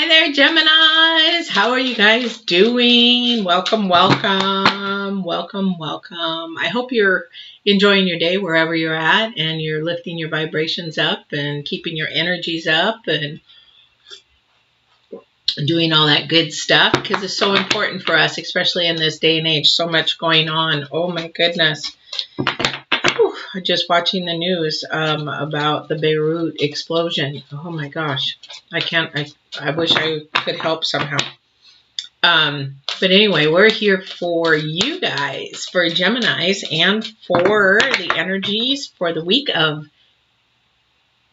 Hi there, Geminis. How are you guys doing? Welcome, welcome, welcome, welcome. I hope you're enjoying your day wherever you're at and you're lifting your vibrations up and keeping your energies up and doing all that good stuff because it's so important for us, especially in this day and age. So much going on. Oh my goodness. Just watching the news about the Beirut explosion. Oh my gosh. I wish I could help somehow. But anyway, we're here for you guys, for Geminis, and for the energies for the week of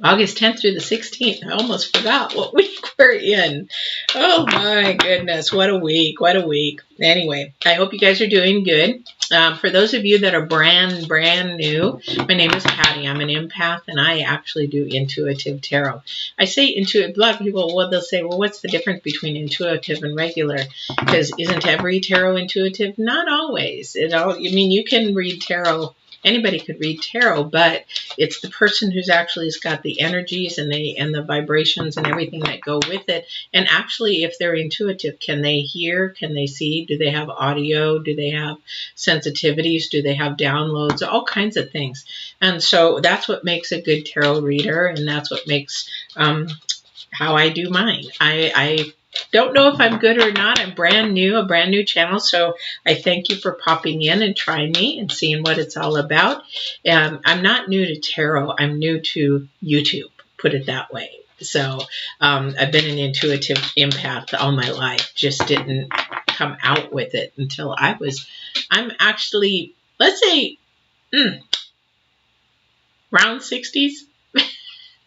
August 10th through the 16th. I almost forgot what week we're in. Oh my goodness, what a week, what a week. Anyway, I hope you guys are doing good. For those of you that are brand new, my name is Patty. I'm an empath, and I actually do intuitive tarot. I say intuitive. A lot of people, they'll say, well, what's the difference between intuitive and regular? Because isn't every tarot intuitive? Not always. You can read tarot. Anybody could read tarot, but it's the person who's actually got the energies and the vibrations and everything that go with it. And actually, if they're intuitive, can they hear? Can they see? Do they have audio? Do they have sensitivities? Do they have downloads? All kinds of things. And so that's what makes a good tarot reader, and that's what makes how I do mine. I don't know if I'm good or not. I'm a brand new channel. So I thank you for popping in and trying me and seeing what it's all about. I'm not new to tarot. I'm new to YouTube, put it that way. So I've been an intuitive empath all my life. Just didn't come out with it until I'm actually, let's say, around 60s.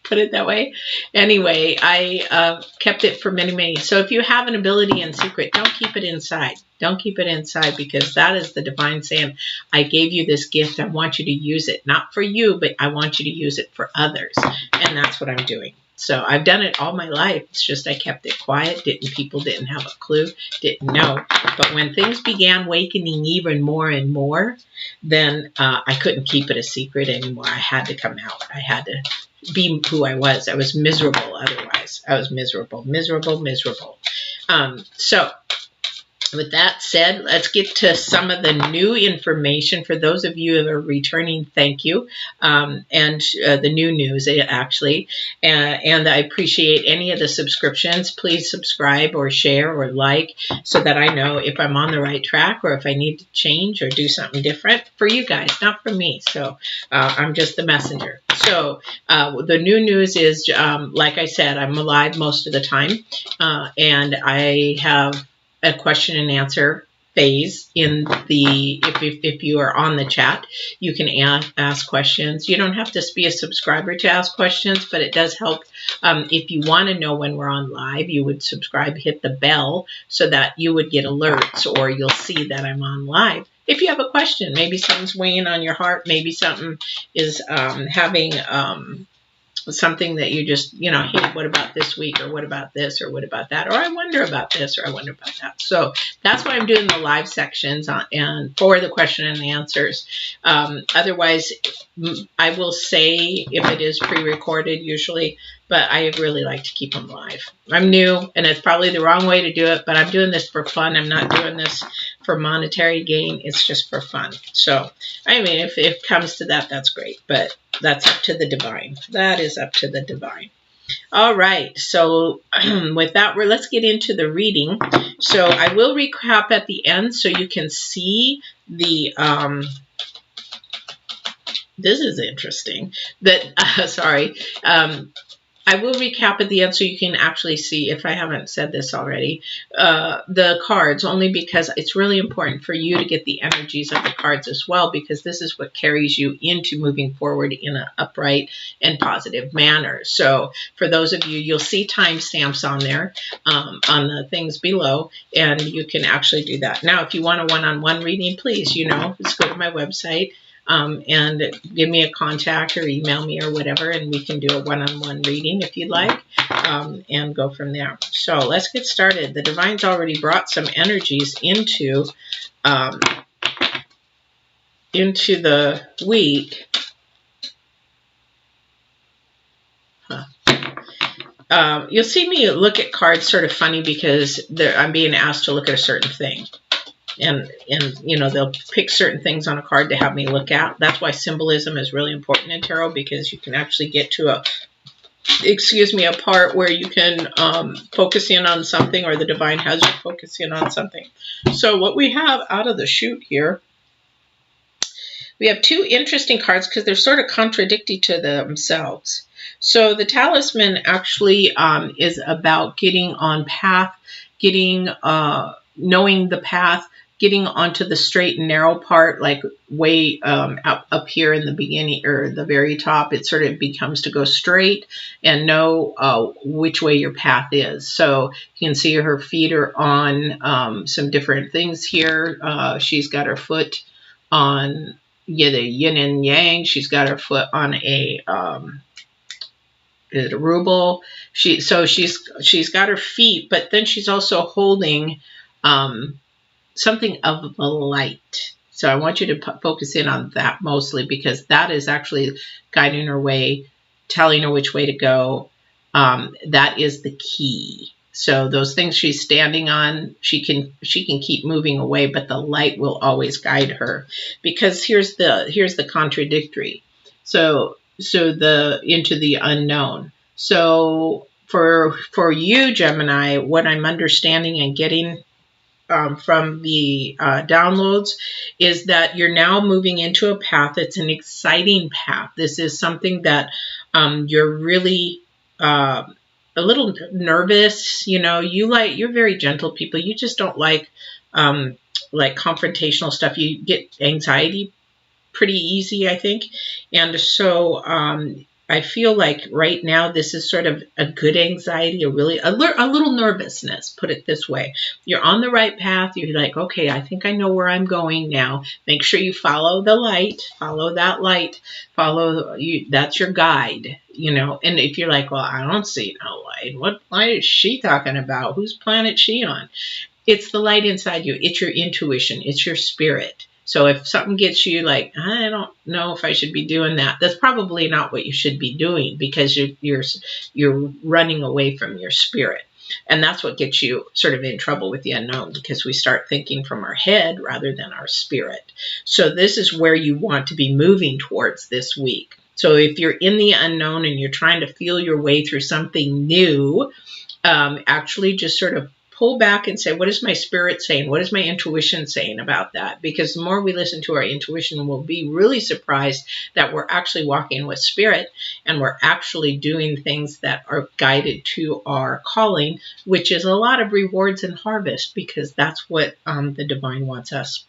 Put it that way. Anyway, I kept it for many. So if you have an ability in secret, don't keep it inside. Don't keep it inside, because that is the divine saying, I gave you this gift. I want you to use it. Not for you, but I want you to use it for others. And that's what I'm doing. So I've done it all my life. It's just I kept it quiet. People didn't have a clue, didn't know. But when things began awakening even more and more, then I couldn't keep it a secret anymore. I had to come out. I had to be who I was. I was miserable otherwise. I was miserable. So with that said, let's get to some of the new information. For those of you that are returning, thank you. And the new news, actually. And I appreciate any of the subscriptions. Please subscribe or share or like, so that I know if I'm on the right track or if I need to change or do something different for you guys, not for me. So I'm just the messenger. So the new news is, like I said, I'm alive most of the time. And I have a question and answer phase in the, if you are on the chat, you can ask questions. You don't have to be a subscriber to ask questions, but it does help. If you want to know when we're on live, you would subscribe, hit the bell so that you would get alerts, or you'll see that I'm on live. If you have a question, maybe something's weighing on your heart, maybe something is having something that you just, hey, what about this week, or what about this, or what about that, or I wonder about this, or I wonder about that. So that's why I'm doing the live sections and for the question and answers. Otherwise, I will say if it is pre-recorded usually, but I really like to keep them live. I'm new, and it's probably the wrong way to do it, but I'm doing this for fun. I'm not doing this for monetary gain. It's just for fun. So, I mean, if it comes to that, that's great, but that's up to the divine. That is up to the divine. All right, so with that, let's get into the reading. So I will recap at the end so you can see the... this is interesting. I will recap at the end so you can actually see, if I haven't said this already, the cards, only because it's really important for you to get the energies of the cards as well, because this is what carries you into moving forward in an upright and positive manner. So for those of you, you'll see timestamps on there, on the things below, and you can actually do that. Now, if you want a one-on-one reading, please, just go to my website. And give me a contact or email me or whatever, and we can do a one-on-one reading if you'd like, and go from there. So let's get started. The divine's already brought some energies into the week. You'll see me look at cards sort of funny because I'm being asked to look at a certain thing. And you know, they'll pick certain things on a card to have me look at. That's why symbolism is really important in tarot, because you can actually get to a part where you can focus in on something, or the divine has you focus in on something. So what we have out of the chute here, we have two interesting cards because they're sort of contradictory to themselves. So the talisman actually is about getting on path, getting knowing the path, getting onto the straight and narrow part, like way up here in the beginning or the very top. It sort of becomes to go straight and know which way your path is. So you can see her feet are on some different things here. She's got her foot on the yin and yang. She's got her foot on a ruble. She's got her feet, but then she's also holding something of a light. So I want you to focus in on that mostly, because that is actually guiding her way, telling her which way to go. That is the key. So those things she's standing on, she can keep moving away, but the light will always guide her. Because here's the contradictory. So into the unknown. So for you, Gemini, what I'm understanding and getting from the downloads is that you're now moving into a path. It's an exciting path. This is something that you're really a little nervous. You know, you're very gentle people. You just don't like confrontational stuff. You get anxiety pretty easy, I think. And so I feel like right now this is sort of a good anxiety, a little nervousness, put it this way. You're on the right path. You're like, okay, I think I know where I'm going now. Make sure you follow the light, follow that light, that's your guide, you know. And if you're like, well, I don't see no light. What light is she talking about? Whose planet is she on? It's the light inside you. It's your intuition. It's your spirit. So if something gets you like, I don't know if I should be doing that, that's probably not what you should be doing, because you're running away from your spirit. And that's what gets you sort of in trouble with the unknown, because we start thinking from our head rather than our spirit. So this is where you want to be moving towards this week. So if you're in the unknown and you're trying to feel your way through something new, actually just sort of pull back and say, what is my spirit saying? What is my intuition saying about that? Because the more we listen to our intuition, we'll be really surprised that we're actually walking with spirit, and we're actually doing things that are guided to our calling, which is a lot of rewards and harvest, because that's what the divine wants us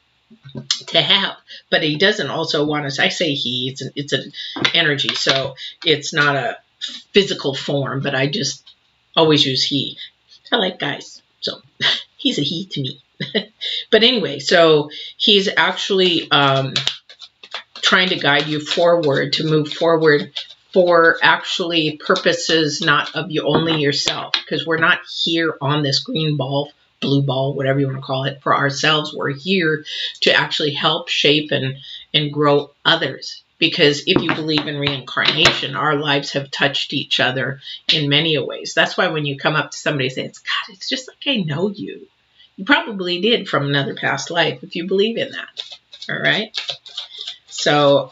to have. But he doesn't also want us, I say he, it's an energy, so it's not a physical form, but I just always use he. I like guys. So he's a he to me. But anyway, so he's actually trying to guide you forward, to move forward for actually purposes not of you only yourself, because we're not here on this green ball, blue ball, whatever you want to call it, for ourselves. We're here to actually help shape and grow others. Because if you believe in reincarnation, our lives have touched each other in many ways. That's why when you come up to somebody and say, God, it's just like I know you. You probably did from another past life, if you believe in that. All right? So,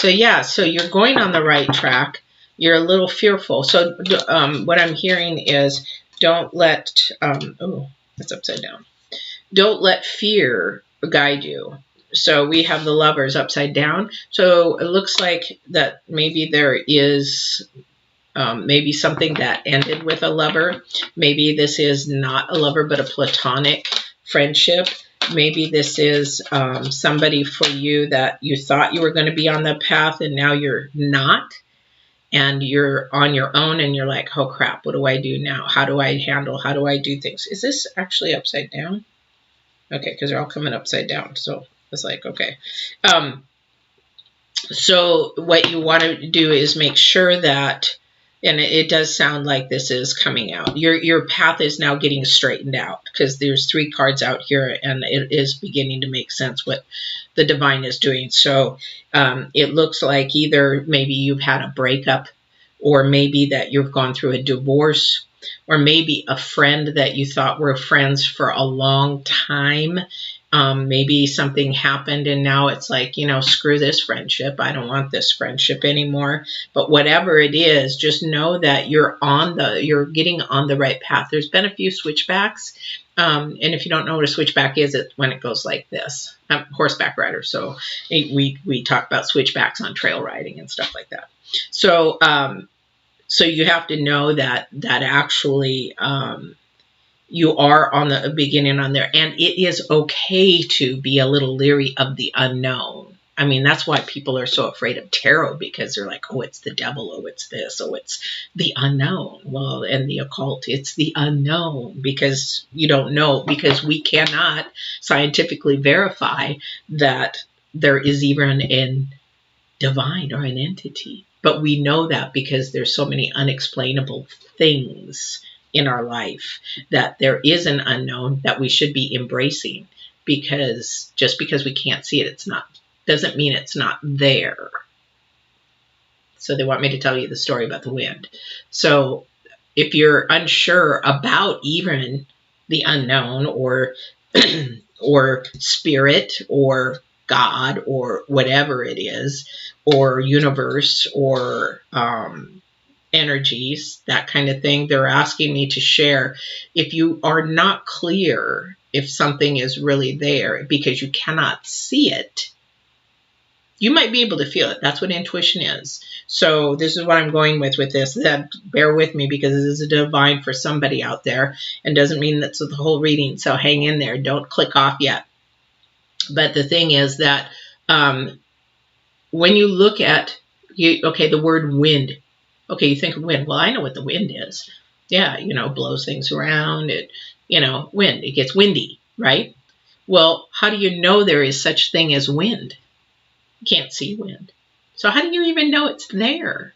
yeah, so you're going on the right track. You're a little fearful. So what I'm hearing is, don't let, oh, that's upside down. Don't let fear guide you. So we have the Lovers upside down. So it looks like that maybe there is maybe something that ended with a lover. Maybe this is not a lover, but a platonic friendship. Maybe this is somebody for you that you thought you were going to be on the path, and now you're not. And you're on your own, and you're like, oh crap, what do I do now? How do I do things? Is this actually upside down? Okay, because they're all coming upside down. So it's like, okay. So what you want to do is make sure that, and it does sound like this is coming out. Your path is now getting straightened out, because there's 3 cards out here, and it is beginning to make sense what the divine is doing. So it looks like either maybe you've had a breakup or maybe that you've gone through a divorce, or maybe a friend that you thought were friends for a long time. Maybe something happened and now it's like, you know, screw this friendship. I don't want this friendship anymore. But whatever it is, just know that you're getting on the right path. There's been a few switchbacks. And if you don't know what a switchback is, it's when it goes like this. I'm a horseback rider, so we talk about switchbacks on trail riding and stuff like that. So so you have to know that actually you are on the beginning on there, and it is okay to be a little leery of the unknown. I mean, that's why people are so afraid of tarot, because they're like, oh, it's the devil, oh, it's this, oh, it's the unknown. Well, and the occult, it's the unknown, because you don't know, because we cannot scientifically verify that there is even a divine or an entity. But we know that because there's so many unexplainable things in our life, that there is an unknown that we should be embracing, because just because we can't see it, doesn't mean it's not there. So they want me to tell you the story about the wind. So if you're unsure about even the unknown, or or spirit, or God, or whatever it is, or universe, or energies, that kind of thing, they're asking me to share. If you are not clear if something is really there because you cannot see it, you might be able to feel it. That's what intuition is. So this is what I'm going with this. Bear with me, because this is a divine for somebody out there, and doesn't mean that's the whole reading. So hang in there. Don't click off yet. But the thing is that when you look at, the word wind. Okay, you think of wind. Well, I know what the wind is. Yeah, blows things around. It, wind. It gets windy, right? Well, how do you know there is such thing as wind? You can't see wind. So how do you even know it's there?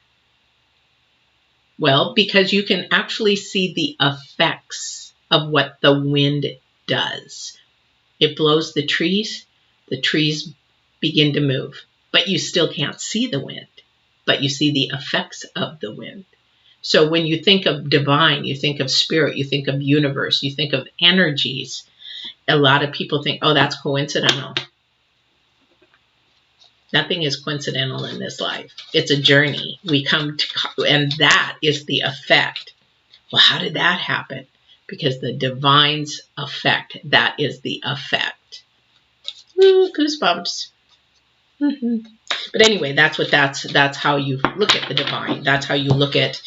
Well, because you can actually see the effects of what the wind does. It blows the trees begin to move, but you still can't see the wind, but you see the effects of the wind. So when you think of divine, you think of spirit, you think of universe, you think of energies, a lot of people think, oh, that's coincidental. Nothing is coincidental in this life. It's a journey. We come to, and that is the effect. Well, how did that happen? Because the divine's effect, that is the effect. Ooh, goosebumps. But anyway, that's how you look at the divine. That's how you look at,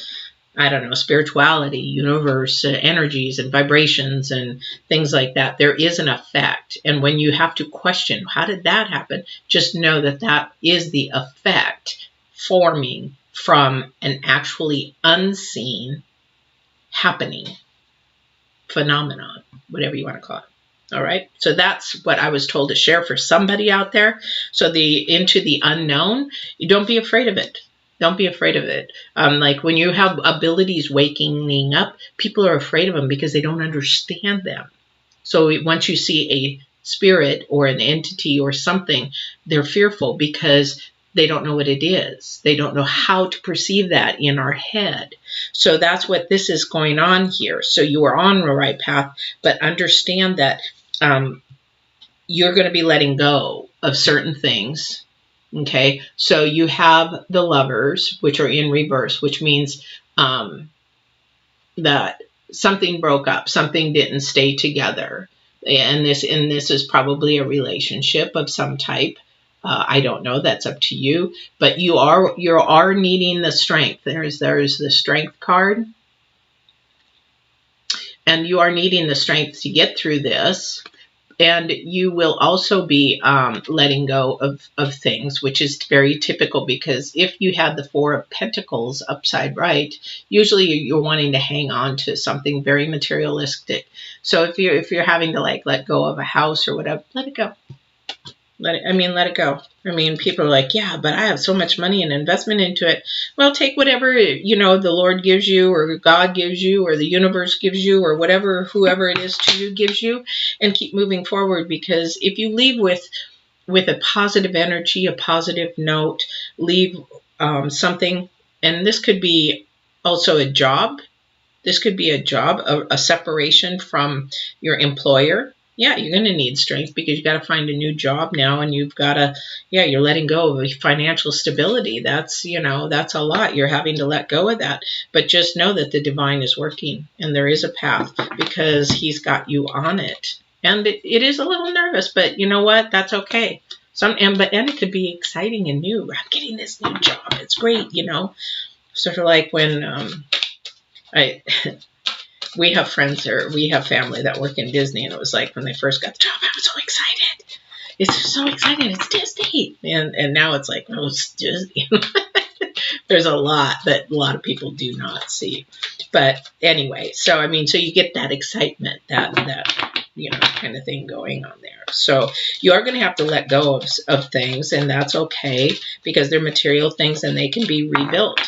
I don't know, spirituality, universe, energies and vibrations and things like that. There is an effect. And when you have to question, how did that happen? Just know that that is the effect forming from an actually unseen happening phenomenon, whatever you want to call it. All right. So that's what I was told to share for somebody out there. So into the unknown, you don't be afraid of it. Don't be afraid of it. Like when you have abilities waking up, people are afraid of them because they don't understand them. So once you see a spirit or an entity or something, they're fearful because they don't know what it is. They don't know how to perceive that in our head. So that's what this is going on here. So you are on the right path, but understand that you're going to be letting go of certain things. Okay, so you have the Lovers, which are in reverse, which means that something broke up, something didn't stay together, and this is probably a relationship of some type. I don't know. That's up to you. But you are needing the strength. There's the strength card, and you are needing the strength to get through this. And you will also be letting go of things, which is very typical, because if you had the Four of Pentacles upside right, usually you're wanting to hang on to something very materialistic. So if you're having to let go of a house or whatever, let it go. Let it go. I mean, people are like, yeah, but I have so much money and investment into it. Well, take whatever, the Lord gives you, or God gives you, or the universe gives you, or whoever it is to you gives you, and keep moving forward. Because if you leave with a positive energy, a positive note, leave something, And this could be also a job. This could be a job, a separation from your employer. Yeah, you're going to need strength because you got to find a new job now, and you've got to, yeah, you're letting go of financial stability. That's, you know, that's a lot. You're having to let go of that. But just know that the divine is working and there is a path because he's got you on it. And it is a little nervous, but you know what? That's okay. But it could be exciting and new. I'm getting this new job. It's great, you know. Sort of like when we have friends or we have family that work in Disney, and it was like when they first got the job, I was so excited. It's so exciting. It's Disney. And now it's like, oh, it's Disney. There's a lot that a lot of people do not see. But anyway, so I mean, so you get that excitement, that you know, kind of thing going on there. So you are going to have to let go of things, and that's okay because they're material things and they can be rebuilt.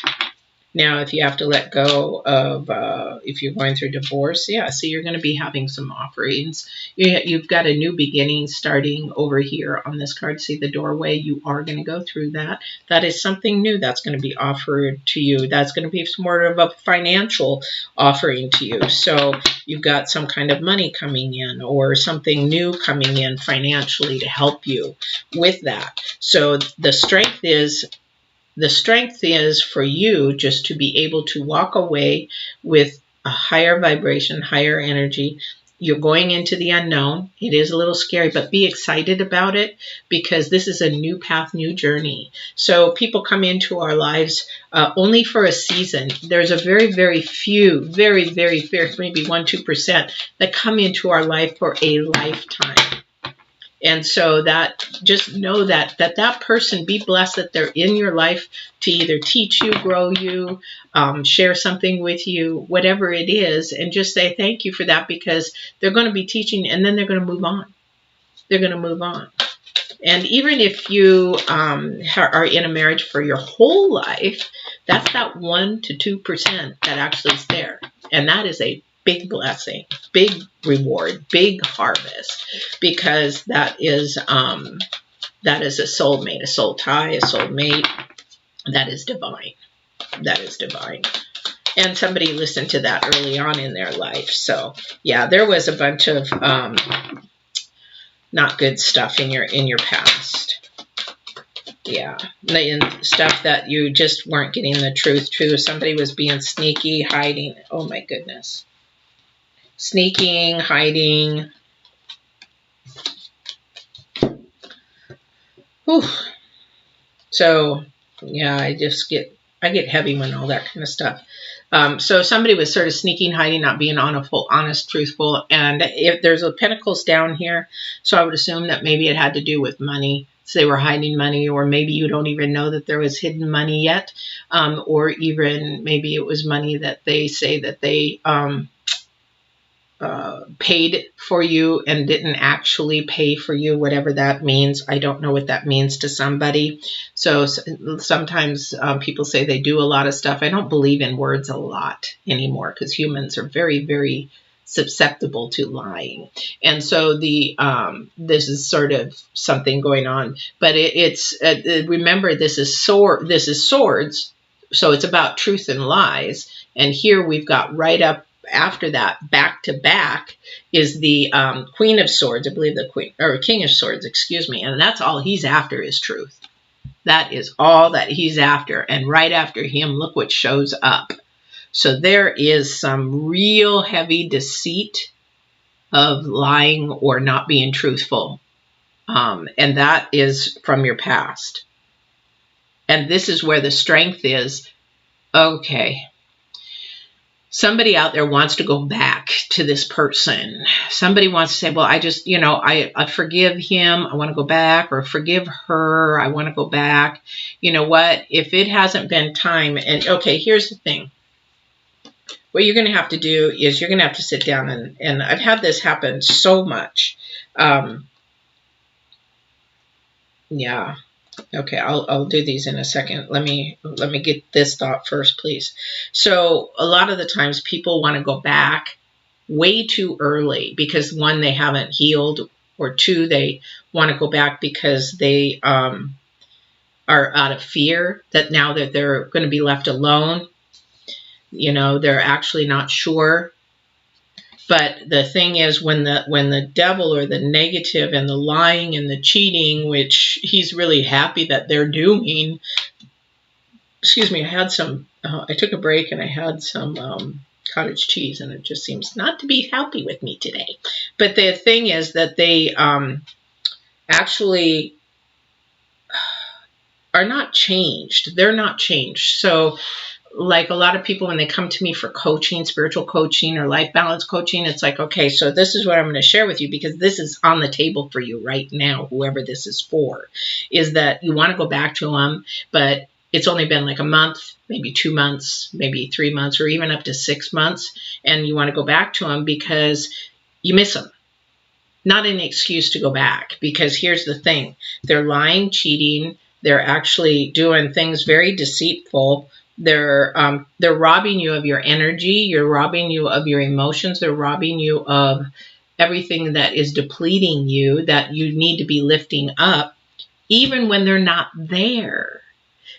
Now, if you have to let go of, if you're going through divorce, yeah, so you're going to be having some offerings. You've got a new beginning starting over here on this card. See the doorway? You are going to go through that. That is something new that's going to be offered to you. That's going to be more of a financial offering to you. So you've got some kind of money coming in or something new coming in financially to help you with that. So the strength is for you just to be able to walk away with a higher vibration, higher energy. You're going into the unknown. It is a little scary, but be excited about it because this is a new path, new journey. So people come into our lives only for a season. There's a very, very few, very, maybe 1-2% that come into our life for a lifetime. And so that, just know that person, be blessed that they're in your life to either teach you, grow you, share something with you, whatever it is, and just say thank you for that because they're going to be teaching and then they're going to move on. They're going to move on. And even if you are in a marriage for your whole life, that's that 1-2% that actually is there. And that is a big blessing, big reward, big harvest, because that is a soulmate, a soul tie, a soulmate. That is divine. That is divine. And somebody listened to that early on in their life. So yeah, there was a bunch of not good stuff in your past. Yeah, and stuff that you just weren't getting the truth to. Somebody was being sneaky, hiding. Oh my goodness. Sneaking, hiding. Whew. So, yeah, I get heavy when all that kind of stuff. So somebody was sort of sneaking, hiding, not being honest, truthful. And if there's a pentacles down here, so I would assume that maybe it had to do with money. So they were hiding money, or maybe you don't even know that there was hidden money yet. Or even maybe it was money that they say that they paid for you and didn't actually pay for you, whatever that means. I don't know what that means to somebody. So sometimes people say they do a lot of stuff. I don't believe in words a lot anymore because humans are very, very susceptible to lying. And so this is sort of something going on. But remember, this is swords. So it's about truth and lies. And here we've got right up after that, back to back, is the Queen of Swords. I believe the Queen, or King of Swords, excuse me. And that's all he's after is truth. That is all that he's after. And right after him, look what shows up. So there is some real heavy deceit of lying or not being truthful. And that is from your past. And this is where the strength is. Okay. Somebody out there wants to go back to this person. Somebody wants to say, well, I just, I forgive him. I want to go back, or forgive her. I want to go back. You know what? If it hasn't been time, and okay, here's the thing. What you're going to have to do is you're going to have to sit down and I've had this happen so much. Yeah. Okay, I'll do these in a second. Let me get this thought first, please. So a lot of the times people want to go back way too early because, one, they haven't healed, or two, they want to go back because they are out of fear that now that they're going to be left alone, you know, they're actually not sure. But the thing is, when the devil, or the negative and the lying and the cheating, which he's really happy that they're doing. Excuse me, I had some, I took a break and I had some cottage cheese, and it just seems not to be happy with me today. But the thing is that they actually are not changed. They're not changed. So like a lot of people, when they come to me for coaching, spiritual coaching or life balance coaching, it's like, okay, so this is what I'm going to share with you, because this is on the table for you right now, whoever this is for, is that you want to go back to them, but it's only been like a month, maybe 2 months, maybe 3 months, or even up to 6 months. And you want to go back to them because you miss them. Not an excuse to go back, because here's the thing. They're lying, cheating. They're actually doing things very deceitful. They're robbing you of your energy. You're robbing you of your emotions. They're robbing you of everything that is depleting you, that you need to be lifting up, even when they're not there.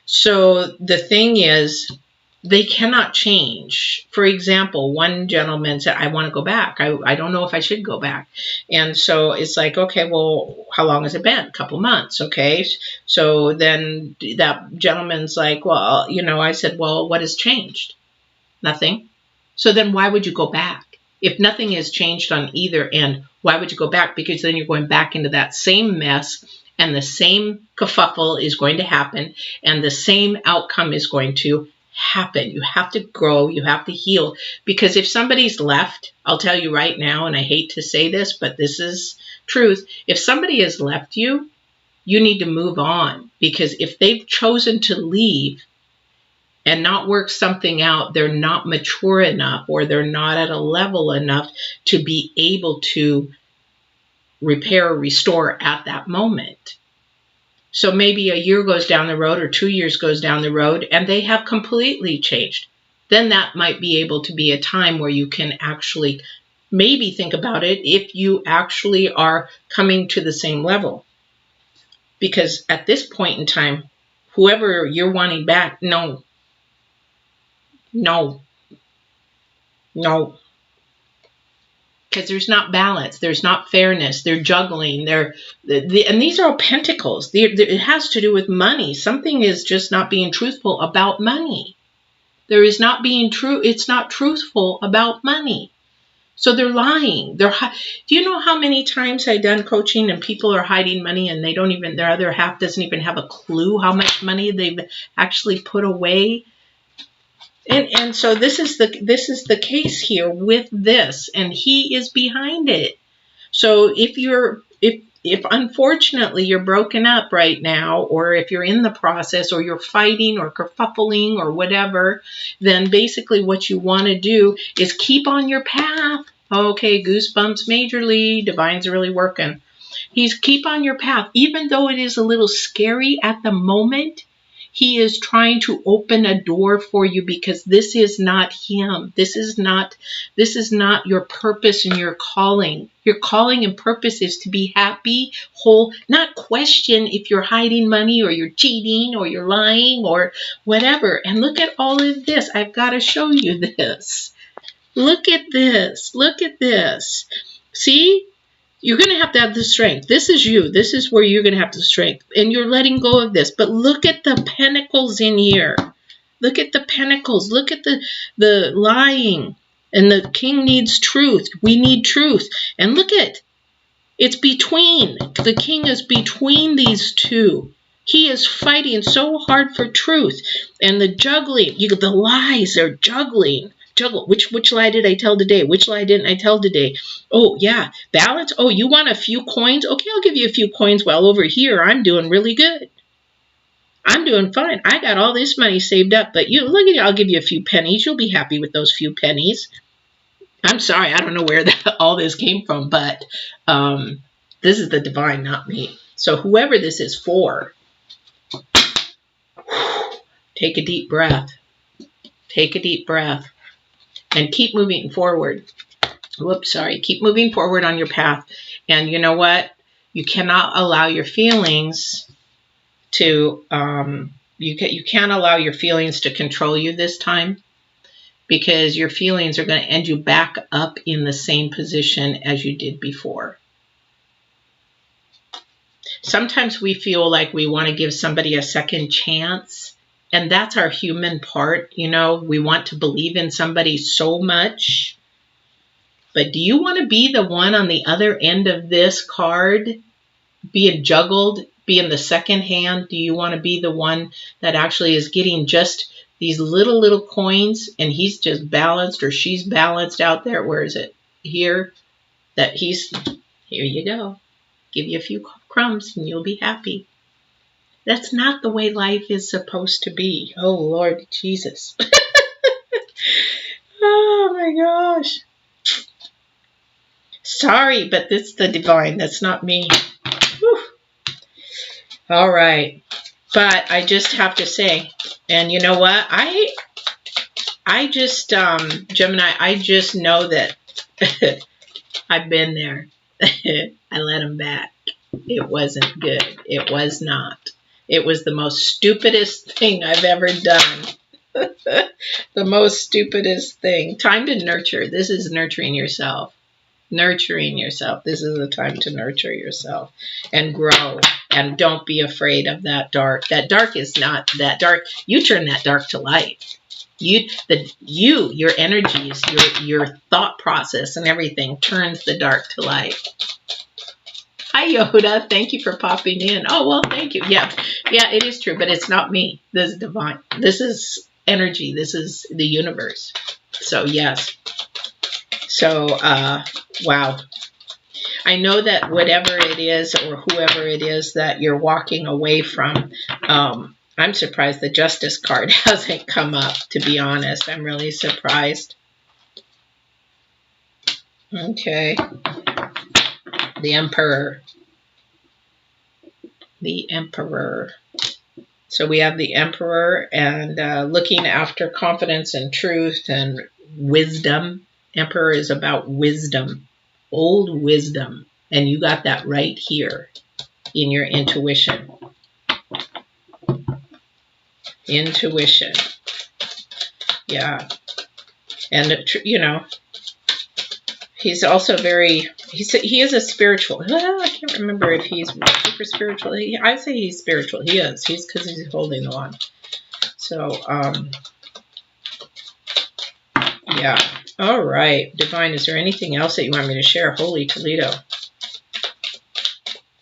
So the thing is, they cannot change. For example, one gentleman said, I want to go back. I don't know if I should go back. And so it's like, okay, well, how long has it been? A couple months. Okay. So then that gentleman's like, well, you know, I said, well, what has changed? Nothing. So then why would you go back? If nothing has changed on either end, why would you go back? Because then you're going back into that same mess, and the same kerfuffle is going to happen, and the same outcome is going to happen. You have to grow. You have to heal. Because if somebody's left, I'll tell you right now, and I hate to say this, but this is truth. If somebody has left you, you need to move on. Because if they've chosen to leave and not work something out, they're not mature enough, or they're not at a level enough to be able to repair or restore at that moment. So maybe a year goes down the road, or 2 years goes down the road, and they have completely changed. Then that might be able to be a time where you can actually maybe think about it, if you actually are coming to the same level. Because at this point in time, whoever you're wanting back, no. Because there's not balance, there's not fairness, they're juggling, and these are all pentacles. It has to do with money. Something is just not being truthful about money. There is not being true. It's not truthful about money. So they're lying. Do you know how many times I've done coaching and people are hiding money, and they don't even, their other half doesn't even have a clue how much money they've actually put away? And so this is the case here with this, and he is behind it. So if unfortunately you're broken up right now, or if you're in the process, or you're fighting or kerfuffling or whatever, then basically what you want to do is keep on your path. Okay, goosebumps majorly. Divine's really working. Keep on your path, even though it is a little scary at the moment. He is trying to open a door for you, because this is not him. This is not your purpose and your calling. Your calling and purpose is to be happy, whole, not question if you're hiding money, or you're cheating, or you're lying, or whatever. And look at all of this. I've got to show you this. Look at this. Look at this. See? You're going to have the strength. This is you. This is where you're going to have the strength. And you're letting go of this. But look at the pentacles in here. Look at the pentacles. Look at the lying. And the king needs truth. We need truth. And look at, it's between. The king is between these two. He is fighting so hard for truth. And the juggling, the lies are juggling. Which lie did I tell today? Which lie didn't I tell today? Oh, yeah. Balance. Oh, you want a few coins? Okay, I'll give you a few coins. While over here, I'm doing really good. I'm doing fine. I got all this money saved up. But you look at it. I'll give you a few pennies. You'll be happy with those few pennies. I'm sorry. I don't know where all this came from. But this is the divine, not me. So whoever this is for, take a deep breath. Take a deep breath. And keep moving forward. Whoops, sorry. Keep moving forward on your path. And you know what? You cannot allow your feelings to, you can't allow your feelings to control you this time, because your feelings are going to end you back up in the same position as you did before. Sometimes we feel like we want to give somebody a second chance, and that's our human part. You know, we want to believe in somebody so much. But do you want to be the one on the other end of this card, being juggled, being the second hand? Do you want to be the one that actually is getting just these little coins, and he's just balanced, or she's balanced out there? Where is it? Here. That he's, here you go. Give you a few crumbs and you'll be happy. That's not the way life is supposed to be. Oh, Lord Jesus. Oh, my gosh. Sorry, but it's the divine. That's not me. Whew. All right. But I just have to say, and you know what? I just, Gemini, I just know that I've been there. I let him back. It wasn't good. It was not. It was the most stupidest thing I've ever done. The most stupidest thing. Time to nurture. This is nurturing yourself. Nurturing yourself. This is the time to nurture yourself and grow. And don't be afraid of that dark. That dark is not that dark. You turn that dark to light. Your energies, your thought process and everything turns the dark to light. Hi, Yoda. Thank you for popping in. Oh, well, thank you. Yeah, it is true, but it's not me. This is divine. This is energy. This is the universe. So, yes. So, wow. I know that whatever it is or whoever it is that you're walking away from, I'm surprised the Justice card hasn't come up, to be honest. I'm really surprised. Okay. The Emperor. The Emperor. So we have the Emperor and looking after confidence and truth and wisdom. Emperor is about wisdom. Old wisdom. And you got that right here in your intuition. Intuition. Yeah. And, you know, he's also very, he is a spiritual. Well, I can't remember if he's super spiritual. I say he's spiritual. He is. He's because he's holding the wand. So, yeah. All right. Divine, is there anything else that you want me to share? Holy Toledo.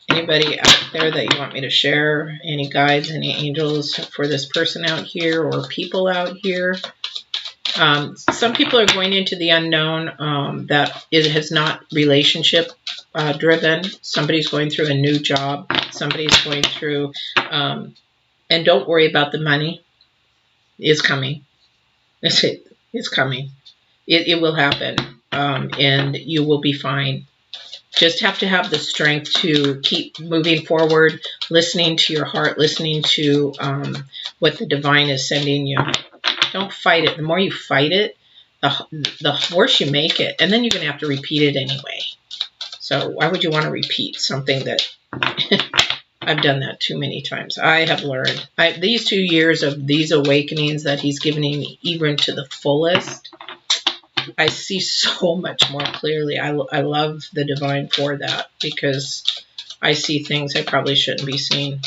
Anybody out there that you want me to share? Any guides, any angels for this person out here or people out here? Some people are going into the unknown that is not relationship driven. Somebody's going through a new job. Somebody's going through, and don't worry about the money. It's coming. It's coming. It will happen, and you will be fine. Just have to have the strength to keep moving forward, listening to your heart, listening to what the divine is sending you. Don't fight it. The more you fight it, the worse you make it. And then you're going to have to repeat it anyway. So why would you want to repeat something that... I've done that too many times. I have learned. These 2 years of these awakenings that he's given me even to the fullest, I see so much more clearly. I love the divine for that, because I see things I probably shouldn't be seeing.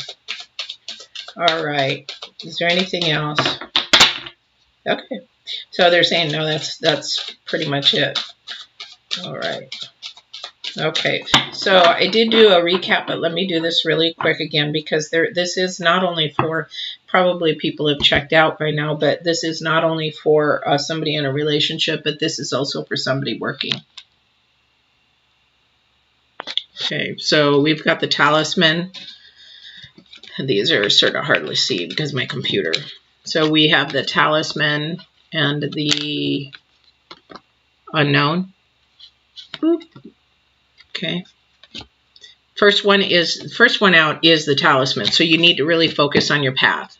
All right. Is there anything else? Okay. So they're saying, no, that's pretty much it. All right. Okay. So I did do a recap, but let me do this really quick again, because this is not only for, probably people have checked out by now, but this is not only for somebody in a relationship, but this is also for somebody working. Okay. So we've got the talisman. These are sort of hard to see because of my computer. So we have the talisman and the unknown. Boop. Okay. First one out is the talisman. So you need to really focus on your path.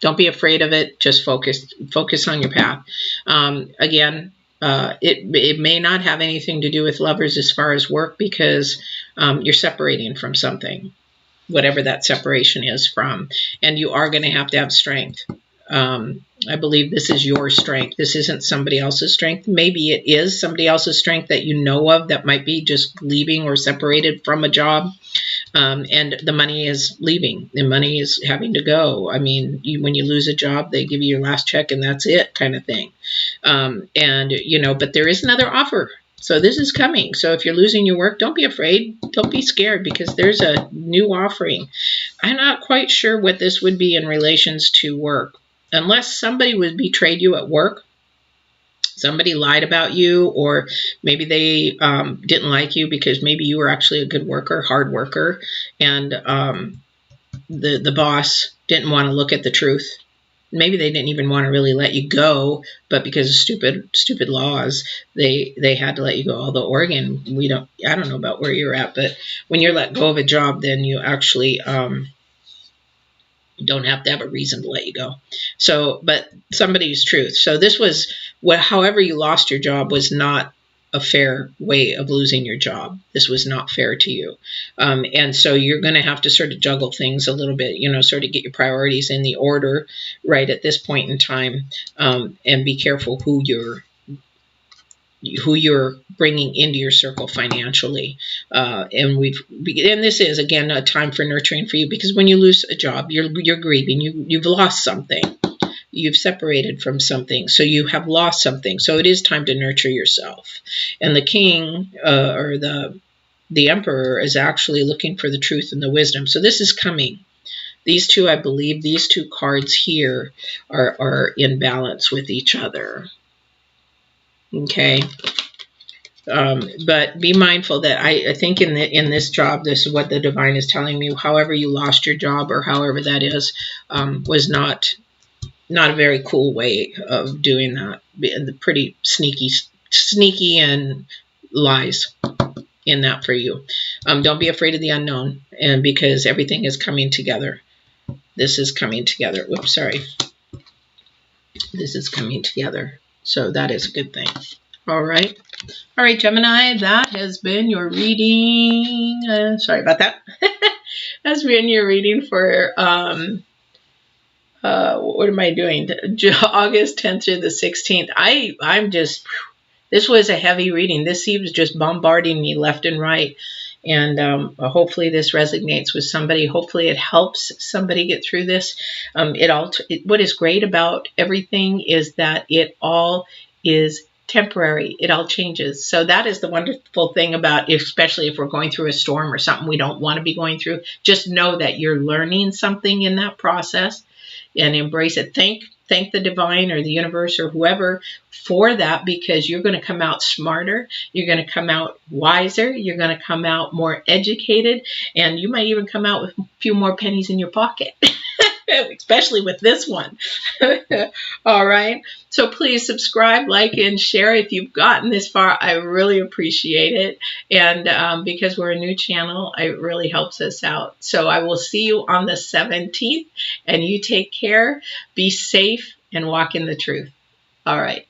Don't be afraid of it. Just focus on your path. Again, it may not have anything to do with lovers as far as work, because you're separating from something. whatever that separation is from. And you are going to have strength. I believe this is your strength. This isn't somebody else's strength. Maybe it is somebody else's strength that you know of that might be just leaving or separated from a job. And the money is leaving. The money is having to go. I mean, when you lose a job, they give you your last check and that's it, kind of thing. And, you know, but there is another offer. So this is coming. So if you're losing your work, don't be afraid. Don't be scared, because there's a new offering. I'm not quite sure what this would be in relations to work. Unless somebody would betrayed you at work. Somebody lied about you, or maybe they didn't like you because maybe you were actually a good worker, hard worker, and the boss didn't want to look at the truth. Maybe they didn't even want to really let you go, but because of stupid laws, they had to let you go. Although Oregon, I don't know about where you're at, but when you're let go of a job, then you actually don't have to have a reason to let you go. So, but somebody's truth. So this was however you lost your job was not a fair way of losing your job. This was not fair to you. And so you're going to have to sort of juggle things a little bit, you know, sort of get your priorities in the order right at this point in time, and be careful who you're bringing into your circle financially. And this is, again, a time for nurturing for you, because when you lose a job, you're grieving. You've lost something. You've separated from something. So you have lost something. So it is time to nurture yourself. And the king or the emperor is actually looking for the truth and the wisdom. So this is coming. These two, I believe, these two cards here are in balance with each other. Okay. But be mindful that I think in this job, this is what the divine is telling me. However you lost your job, or however that is, was not a very cool way of doing that. Pretty sneaky and lies in that for you. Don't be afraid of the unknown, and because everything is coming together. This is coming together. Whoops, sorry. This is coming together. So that is a good thing. All right. All right, Gemini, that has been your reading. Sorry about that. That's been your reading for, what am I doing? August 10th through the 16th. I'm just, this was a heavy reading. This was just bombarding me left and right. And hopefully this resonates with somebody. Hopefully it helps somebody get through this. What is great about everything is that it all is temporary. It all changes. So that is the wonderful thing about, especially if we're going through a storm or something we don't want to be going through. Just know that you're learning something in that process, and embrace it. Thank the divine or the universe or whoever for that, because you're going to come out smarter. You're going to come out wiser. You're going to come out more educated, and you might even come out with a few more pennies in your pocket. Especially with this one. All right. So please subscribe, like, and share if you've gotten this far. I really appreciate it. And because we're a new channel, it really helps us out. So I will see you on the 17th, and you take care, be safe, and walk in the truth. All right.